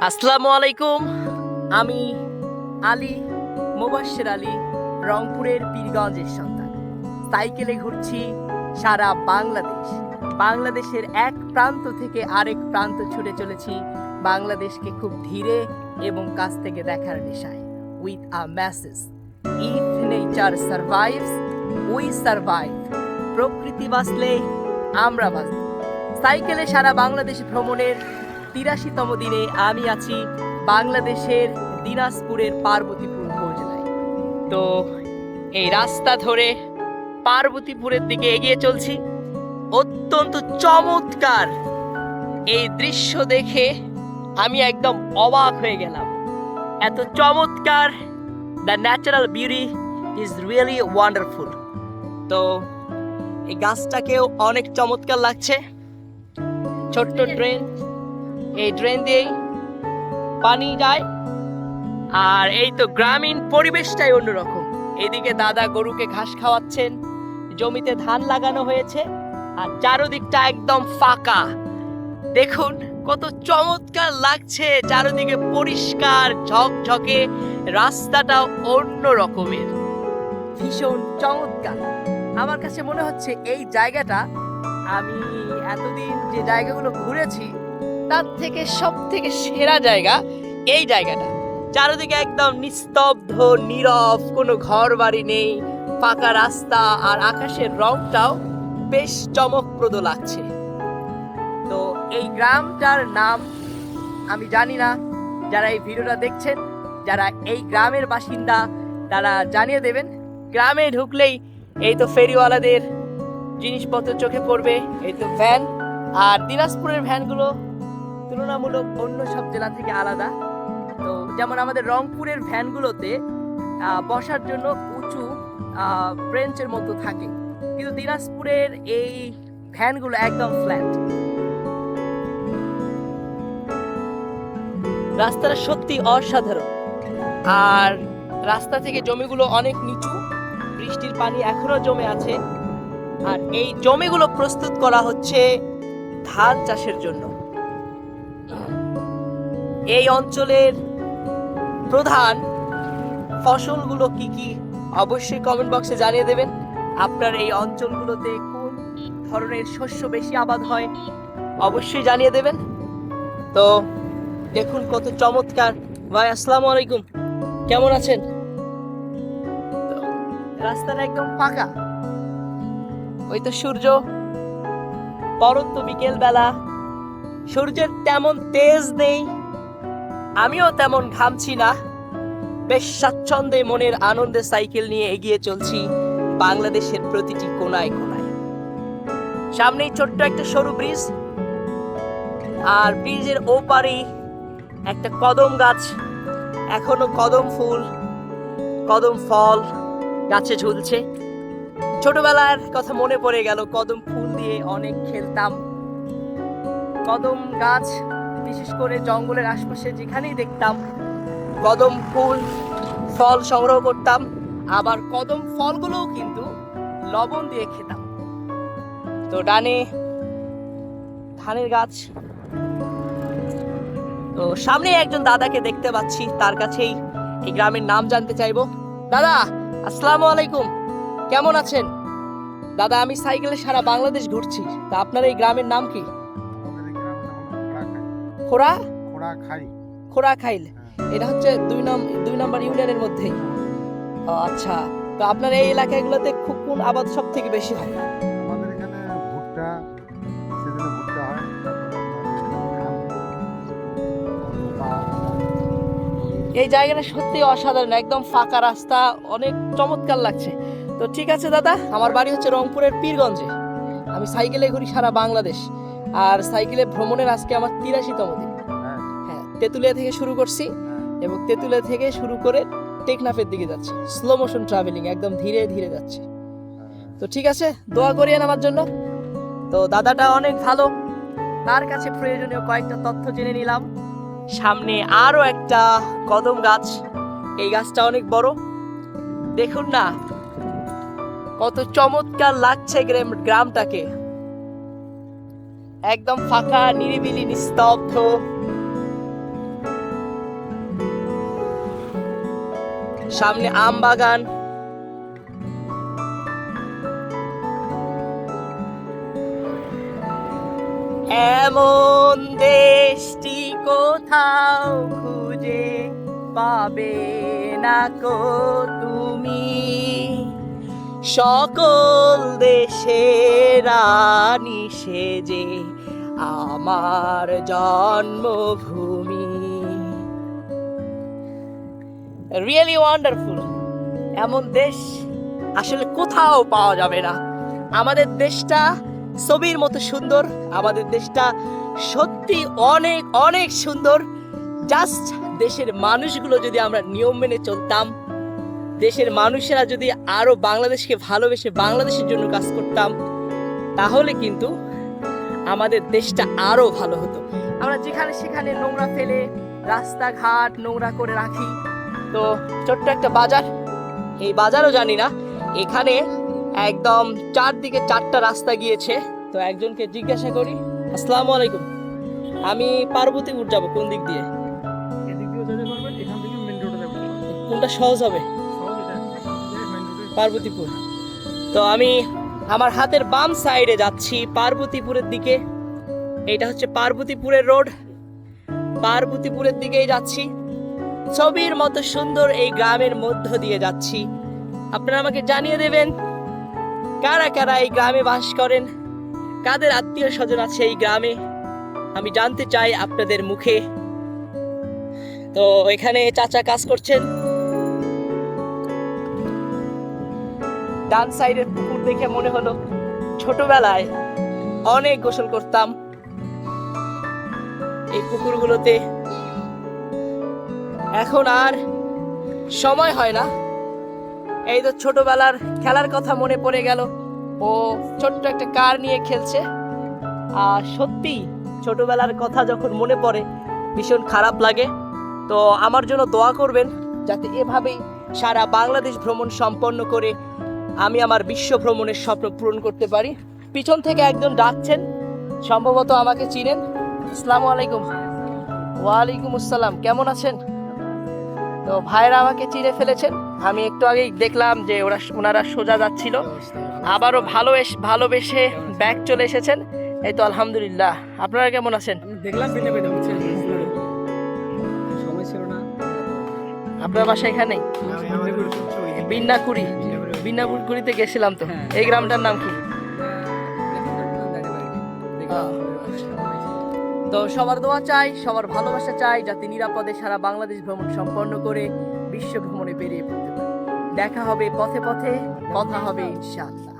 আসসালামু আলাইকুম। আমি আলী মোবাশ্বের আলী, রংপুরের পীরগঞ্জের সন্তান। সাইকেলে ঘুরছি সারা বাংলাদেশ। বাংলাদেশের এক প্রান্ত থেকে আরেক প্রান্ত ছুটে চলেছি বাংলাদেশকে খুব ধীরে এবং কাছ থেকে দেখার নেশায়। With a message, if nature survives we survive. প্রকৃতি বাঁচলে আমরা বাঁচব। সাইকেলে সারা বাংলাদেশ ভ্রমণের ৮৩তম দিনে আমি আছি বাংলাদেশের দিনাজপুরের পার্বতীপুর উপজেলায়। তো এই রাস্তা ধরে পার্বতীপুরের দিকে এগিয়ে চলছি। অত্যন্ত চমৎকার এই দৃশ্য দেখে আমি একদম অবাক হয়ে গেলাম। এত চমৎকার, the natural beauty is really wonderful. তো এই গাছটাকেও অনেক চমৎকার লাগছে। ছোট্ট ড্রেন, এই ড্রেন দিয়েই পানি যায়। আর এই তো গ্রামীণ পরিবেশটাই অন্যরকম। এদিকে দাদা গরুকে ঘাস খাওয়াচ্ছেন, জমিতে ধান লাগানো হয়েছে আর চারদিকটা একদম ফাঁকা। দেখুন কত চমৎকার লাগছে, চারদিকে পরিষ্কার ঝকঝকে, রাস্তাটা অন্য রকমের, ভীষণ চমৎকার। আমার কাছে মনে হচ্ছে এই জায়গাটা, আমি এতদিন যে জায়গাগুলো ঘুরেছি তার থেকে সব থেকে সেরা জায়গা এই জায়গাটা। চারিদিকে একদম নিস্তব্ধ, নীরব, কোনো ঘর বাড়ি নেই, ফাঁকা রাস্তা, আর আকাশের রংটাও বেশ চমকপ্রদ লাগছে। তো এই গ্রামটার নাম আমি জানি না, যারা এই ভিডিওটা দেখছেন, যারা এই গ্রামের বাসিন্দা, তারা জানিয়ে দেবেন। গ্রামে ঢুকলেই এই তো ফেরিওয়ালাদের জিনিসপত্র চোখে পড়বে, এই তো ভ্যান। আর দিনাজপুরের ভ্যানগুলো তুলনামূলক অন্য সব জেলা থেকে আলাদা। তো যেমন আমাদের রংপুরের ভ্যানগুলোতে বসার জন্য উঁচু ব্রেঞ্চের মতো থাকে, কিন্তু দিনাজপুরের এই ভ্যানগুলো একদম ফ্ল্যাট। রাস্তাটা সত্যি অসাধারণ। আর রাস্তা থেকে জমিগুলো অনেক নিচু, বৃষ্টির পানি এখনো জমে আছে। আর এই জমিগুলো প্রস্তুত করা হচ্ছে ধান চাষের জন্য। এই অঞ্চলের প্রধান ফসলগুলো কি কি অবশ্যই কমেন্ট বক্সে জানিয়ে দেবেন। আপনার এই অঞ্চলগুলোতে কোন ধরনের শস্য বেশি আবাদ হয় অবশ্যই জানিয়ে দেবেন। তো দেখুন কত চমৎকার। ভাই আসসালামু আলাইকুম, কেমন আছেন? রাস্তাটা একদম ফাঁকা, ওই তো সূর্য, পরন্ত বিকেল বেলা, সূর্যের তেমন তেজ নেই, আমিও তেমন ঘামছি না। বেশ স্বাচ্ছন্দ্যে মনের আনন্দে সাইকেল নিয়ে এগিয়ে চলছি বাংলাদেশের প্রতিটি কোনায় কোনায়। সামনেই ছোট্ট একটা সরু ব্রিজ, আর ব্রিজের ওপারেই একটা কদম গাছ, এখনো কদম ফুল, কদম ফল গাছে ঝুলছে। ছোটবেলার কথা মনে পড়ে গেল, কদম ফুল দিয়ে অনেক খেলতাম। কদম গাছ বিশেষ করে জঙ্গলের আশপাশে যেখানেই দেখতাম কদম ফুল, ফল সংগ্রহ করতাম। আবার কদম ফলগুলোও কিন্তু লবণ দিয়ে খেতাম। তো ডানে ধানের গাছ। তো সামনে একজন দাদাকে দেখতে পাচ্ছি, তার কাছেই এই গ্রামের নাম জানতে চাইবো। দাদা আসসালামু আলাইকুম, কেমন আছেন? দাদা আমি সাইকেলে সারা বাংলাদেশ ঘুরছি, তা আপনার এই গ্রামের নাম কি? খোড়া খোড়া খাইল। এটা হচ্ছে দুই নম্বর ইউনিয়নের মধ্যেই। আচ্ছা, তো আপনার এই এলাকাগুলোতে খুব কোন আবাদ সব থেকে বেশি হয়? আমাদের এখানে ভুট্টা, সিজনে ভুট্টা হয়। এই জায়গাটা সত্যি অসাধারণ, একদম ফাঁকা রাস্তা, অনেক চমৎকার লাগছে। তো ঠিক আছে দাদা, আমার বাড়ি হচ্ছে রংপুরের পীরগঞ্জে। আমি সাইকেলে ঘুরি সারা বাংলাদেশ, আর সাইকেলে ভ্রমণের আজকে আমার ৮৩তম দিন। হ্যাঁ, তেঁতুলিয়া থেকে শুরু করছি এবং তেঁতুলিয়া থেকে শুরু করে টেকনাফের দিকে যাচ্ছি। স্লো মোশন ট্রাভেলিং, একদম ধীরে ধীরে যাচ্ছি। তো ঠিক আছে, দোয়া করিয়েন আমার জন্য। তো দাদাটা অনেক ভালো, তার কাছে প্রয়োজনীয় কয়েকটা তথ্য জেনে নিলাম। সামনে আরো একটা কদম গাছ, এই গাছটা অনেক বড়। দেখুন না কত চমৎকার লাগছে গ্রামটাকে, একদম ফাঁকা, নিরিবিলি, নিস্তব্ধ। সামনে আম বাগান। এমন দেশটি কোথাও খুঁজে পাবে না কো তুমি, সকল দেশের রানী সেজে আমার জন্মভূমি। Really wonderful. এমন দেশ আসলে কোথাও পাওয়া যাবে না। আমাদের দেশটা ছবির মতো সুন্দর, আমাদের দেশটা সত্যি অনেক অনেক সুন্দর। জাস্ট দেশের মানুষগুলো যদি আমরা নিয়ম মেনে চলতাম, দেশের মানুষেরা যদি আরো বাংলাদেশকে ভালোবেসে বাংলাদেশের জন্য কাজ করতাম, তাহলে কিন্তু আমাদের দেশটা আরো ভালো হতো। আমরা যেখানে সেখানে নোংরা ফেলে রাস্তাঘাট নোংরা করে রাখি। তো ছোট্ট একটা বাজার, এই বাজারও জানি না এখানে একদম চারদিকে চারটা রাস্তা গিয়েছে। তো একজনকে জিজ্ঞাসা করি, আসসালামু আলাইকুম, আমি পার্বতীপুর যাব, কোন দিক দিয়ে? এদিক দিয়ে যেতে পারবেন, এখান থেকে মেন রোডে যাবেন। কোনটা সহজ হবে? পার্বতীপুর। তো আমি আমার হাতের বাম সাইডে যাচ্ছি পার্বতীপুরের দিকে। এটা হচ্ছে পার্বতীপুরের রোড, পার্বতীপুরের দিকেই যাচ্ছি। ছবির মতো সুন্দর এই গ্রামের মধ্য দিয়ে যাচ্ছি। আপনারা আমাকে জানিয়ে দেবেন কারা কারা এই গ্রামে বাস করেন, কাদের আত্মীয় স্বজন আছে এই গ্রামে, আমি জানতে চাই আপনাদের মুখে। তো এখানে চাচা কাজ করছেন। ডান সাইডের পুকুর দেখে মনে হলো ছোটবেলায় অনেক গোসল করতাম এই পুকুরগুলোতে। এখন আর সময় হয় না। এই তো ছোটবেলার খেলার কথা মনে পড়ে গেল। ও ছোট্ট একটা কার নিয়ে খেলছে। আর সত্যি ছোটবেলার কথা যখন মনে পড়ে ভীষণ খারাপ লাগে। তো আমার জন্য দোয়া করবেন যাতে এভাবেই সারা বাংলাদেশ ভ্রমণ সম্পন্ন করে আমি আমার বিশ্ব ভ্রমণের স্বপ্ন পূরণ করতে পারি। পিছন থেকে একজন ডাকছেন, সম্ভবত আমাকে চিনেন। আসসালামু আলাইকুম। ওয়ালাইকুম আসসালাম, কেমন আছেন? তো ভাইরা আমাকে চিনে ফেলেছেন। আমি একটু আগেই দেখলাম যে ওনারা সোজা যাচ্ছিল, আবারও ভালোবেসে ব্যাক চলে এসেছেন। এই তো আলহামদুলিল্লাহ। আপনারা কেমন আছেন? দেখলাম সময় ছিল না। আপনার বাসা এখানেই? বিন্নাকুড়ি। বিন্নাকুড়িতে গেছিলাম তো। এই গ্রামটার নাম কি? তো সবার দোয়া চাই, সবার ভালোবাসা চাই যাতে নিরাপদে সারা বাংলাদেশ ভ্রমণ সম্পন্ন করে বিশ্ব ভ্রমণে বেরিয়ে পড়তে পারি। দেখা হবে পথে পথে, কথা হবে ইনশাআল্লাহ।